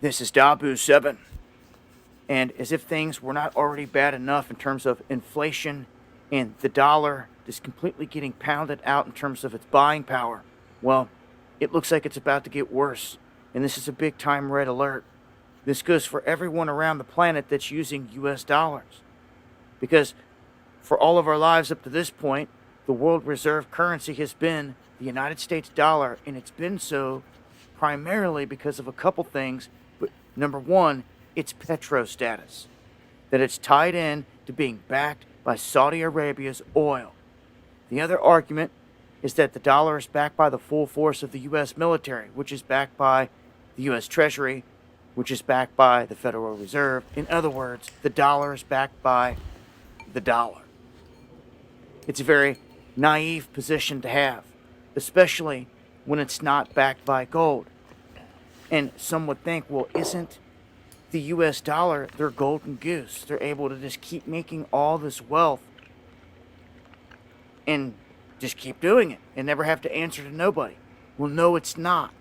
This is Dabu7. And as if things were not already bad enough in terms of inflation and the dollar just completely getting pounded out in terms of its buying power, well, it looks like it's about to get worse. And this is a big time red alert. This goes for everyone around the planet that's using US dollars. Because for all of our lives up to this point, the world reserve currency has been the United States dollar, and it's been so primarily because of a couple things. But number one, its petro status, that it's tied in to being backed by Saudi Arabia's oil. The other argument is that the dollar is backed by the full force of the U.S. military, which is backed by the U.S. Treasury, which is backed by the Federal Reserve. In other words, the dollar is backed by the dollar. It's a very naive position to have, especially when it's not backed by gold. And some would think, well, isn't the US dollar their golden goose? They're able to just keep making all this wealth and just keep doing it and never have to answer to nobody. Well, no, it's not.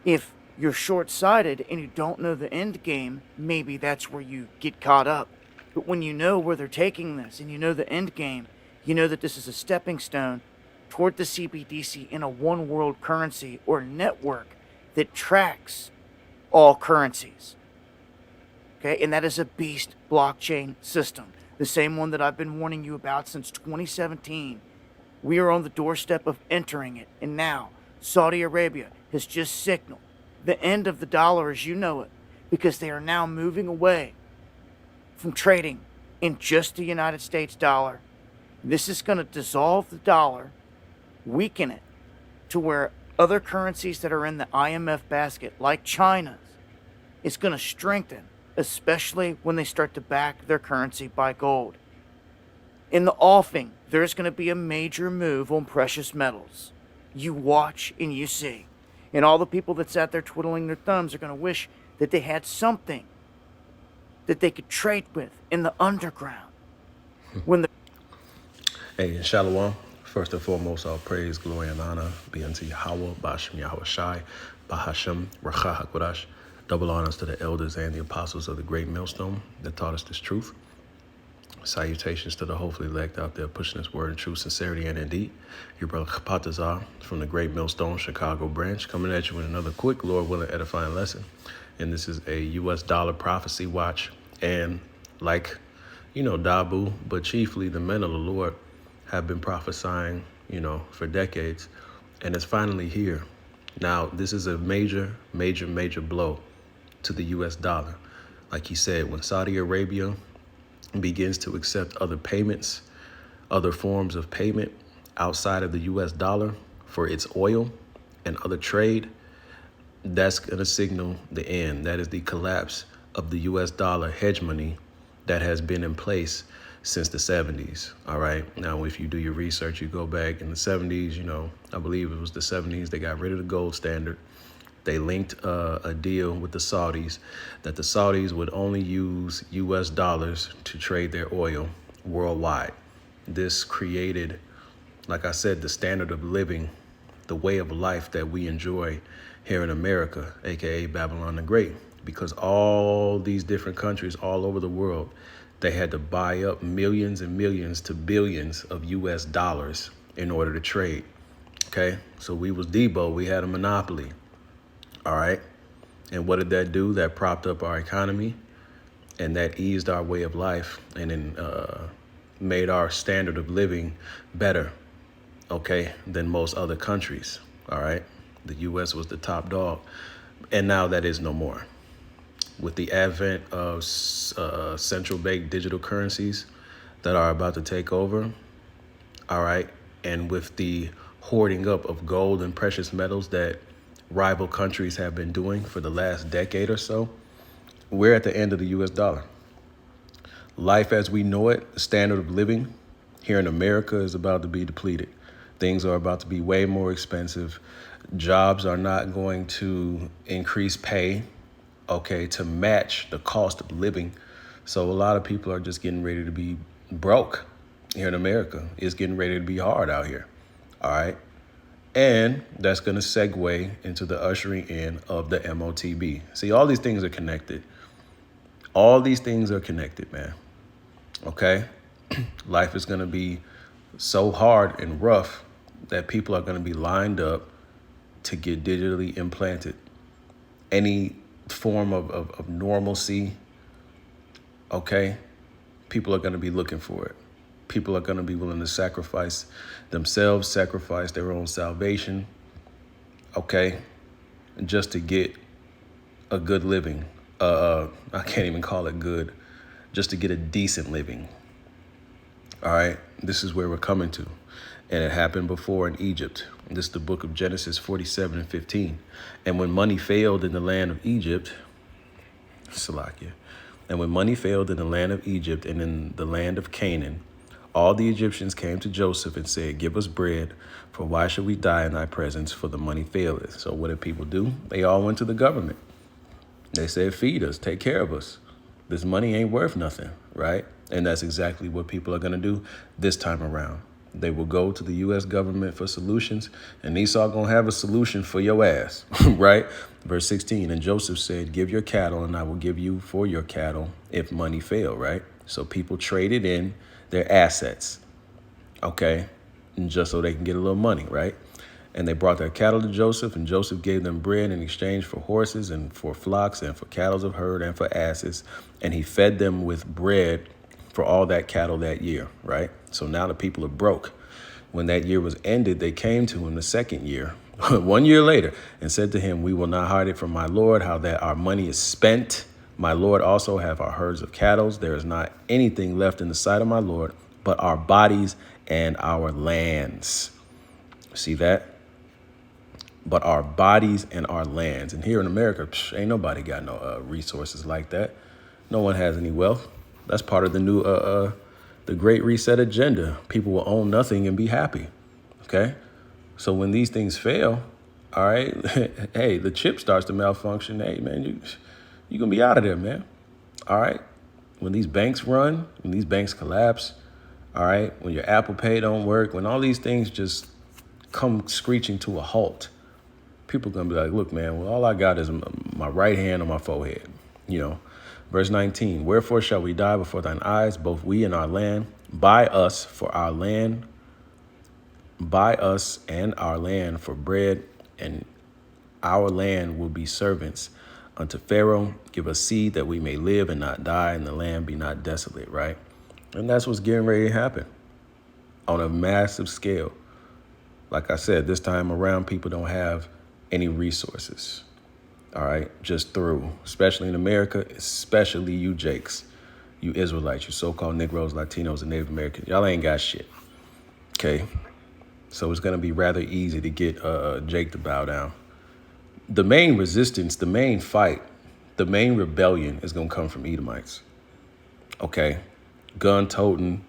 If you're short-sighted and you don't know the end game, maybe that's where you get caught up. But when you know where they're taking this and you know the end game, you know that this is a stepping stone toward the CBDC in a one world currency or network that tracks all currencies. Okay, and that is a beast blockchain system, the same one that I've been warning you about since 2017. We are on the doorstep of entering it, and now Saudi Arabia has just signaled the end of the dollar as you know it, because they are now moving away from trading in just the United States dollar. This is going to dissolve the dollar, weaken it to where other currencies that are in the IMF basket, like China's, is going to strengthen, especially when they start to back their currency by gold. In the offing, there's going to be a major move on precious metals. You watch and you see. And all the people that sat there twiddling their thumbs are going to wish that they had something that they could trade with in the underground. When the Hey, Shalom. First and foremost, all praise, glory, and honor be unto Yahweh, Ba'ashem Yahweh Shai, Bahashem, Racha HaKodash. Double honors to the elders and the apostles of the great millstone that taught us this truth. Salutations to the hopefully elect out there pushing this word in truth, sincerity, and indeed. Your brother Kapatazar from the great millstone Chicago branch coming at you with another quick, Lord willing, edifying lesson. And this is a U.S. dollar prophecy watch. And like, Dabu, but chiefly the men of the Lord have been prophesying, for decades. And it's finally here. Now, this is a major, major, major blow to the U.S. dollar. Like he said, when Saudi Arabia begins to accept other payments, other forms of payment outside of the U.S. dollar for its oil and other trade, that's going to signal the end. That is the collapse of the U.S. dollar hegemony that has been in place since the 70s. All right. Now, if you do your research, you go back in the 70s, I believe it was the 70s, they got rid of the gold standard. They linked a deal with the Saudis that the Saudis would only use U.S. dollars to trade their oil worldwide. This created, like I said, the standard of living, the way of life that we enjoy here in America, aka Babylon the Great, because all these different countries all over the world, they had to buy up millions and millions to billions of U.S. dollars in order to trade. Okay, so we was Debo, we had a monopoly. All right. And what did that do? That propped up our economy, and that eased our way of life, and then made our standard of living better, okay, than most other countries. All right. The U.S. was the top dog. And now that is no more. With the advent of central bank digital currencies that are about to take over, all right, and with the hoarding up of gold and precious metals that rival countries have been doing for the last decade or so, we're at the end of the U.S. dollar. Life as we know it, the standard of living here in America is about to be depleted. Things are about to be way more expensive. Jobs are not going to increase pay, okay, to match the cost of living. So a lot of people are just getting ready to be broke here in America. It's getting ready to be hard out here, all right? And that's going to segue into the ushering in of the MOTB. See, all these things are connected. All these things are connected, man. Okay? Life is going to be so hard and rough that people are going to be lined up to get digitally implanted. Any form of normalcy, okay? People are going to be looking for it. People are going to be willing to sacrifice themselves, sacrifice their own salvation, okay, just to get a good living. I can't even call it good, just to get a decent living. All right, this is where we're coming to. And it happened before in Egypt. This is the book of Genesis 47 and 15. And when money failed in the land of Egypt, Salakia, and when money failed in the land of Egypt and in the land of Canaan, all the Egyptians came to Joseph and said, give us bread, for why should we die in thy presence, for the money faileth? So what did people do? They all went to the government. They said, feed us, take care of us. This money ain't worth nothing, right? And that's exactly what people are going to do this time around. They will go to the U.S. government for solutions, and Esau going to have a solution for your ass, right? Verse 16, and Joseph said, give your cattle, and I will give you for your cattle if money fail, right? So people traded in their assets, okay, and just so they can get a little money, right? And they brought their cattle to Joseph, and Joseph gave them bread in exchange for horses and for flocks and for cattle of herd and for asses, and he fed them with bread for all that cattle that year, right? So now the people are broke. When that year was ended, they came to him the second year, 1 year later, and said to him, we will not hide it from my Lord, how that our money is spent. My Lord also have our herds of cattle. There is not anything left in the sight of my Lord, but our bodies and our lands. See that? But our bodies and our lands. And here in America, ain't nobody got no resources like that. No one has any wealth. That's part of the new, the Great Reset agenda. People will own nothing and be happy. Okay? So when these things fail, all right, hey, the chip starts to malfunction. Hey, man, you're going to be out of there, man. All right? When these banks run, when these banks collapse, all right, when your Apple Pay don't work, when all these things just come screeching to a halt, people are going to be like, look, man, well, all I got is my right hand on my forehead, you know. Verse 19, wherefore shall we die before thine eyes, both we and our land? Buy us for our land, buy us and our land for bread, and our land will be servants unto Pharaoh. Give us seed that we may live and not die, and the land be not desolate, right? And that's what's getting ready to happen on a massive scale. Like I said, this time around, people don't have any resources. All right, just through, especially in America, especially you Jakes, you Israelites, you so-called Negroes, Latinos, and Native Americans. Y'all ain't got shit. Okay, so it's going to be rather easy to get Jake to bow down. The main resistance, the main fight, the main rebellion is going to come from Edomites. Okay, gun-toting,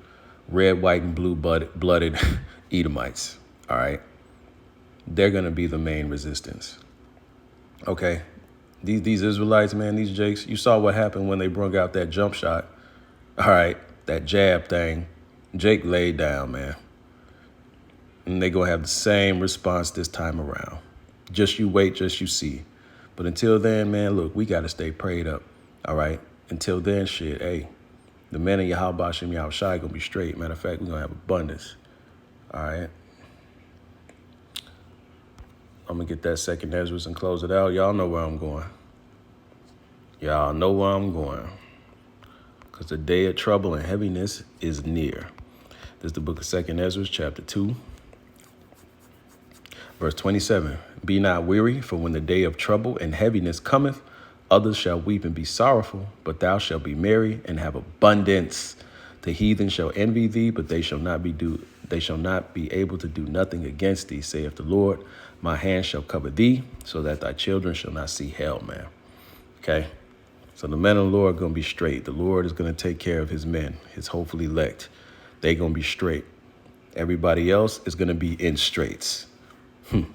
red, white, and blue-blooded Edomites. All right, they're going to be the main resistance. Okay, these Israelites, man, these Jakes, you saw what happened when they brung out that jump shot. All right, that jab thing. Jake laid down, man. And they going to have the same response this time around. Just you wait, just you see. But until then, man, look, we got to stay prayed up. All right, until then, shit, hey, the men of Yahweh Shem Yahushai going to be straight. Matter of fact, we're going to have abundance. All right. I'm going to get that second Ezra and close it out. Y'all know where I'm going. Y'all know where I'm going. Because the day of trouble and heaviness is near. This is the book of 2nd Ezra, chapter 2. Verse 27. Be not weary, for when the day of trouble and heaviness cometh, others shall weep and be sorrowful, but thou shalt be merry and have abundance. The heathen shall envy thee, but they shall not be able to do nothing against thee, saith the Lord. My hand shall cover thee, so that thy children shall not see hell, man. Okay? So the men of the Lord are going to be straight. The Lord is going to take care of his men, his hopefully elect. They're going to be straight. Everybody else is going to be in straits.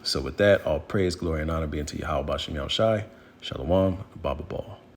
So with that, all praise, glory, and honor be unto Yahweh Bashem Yahushai. Shalom, Baba Ball.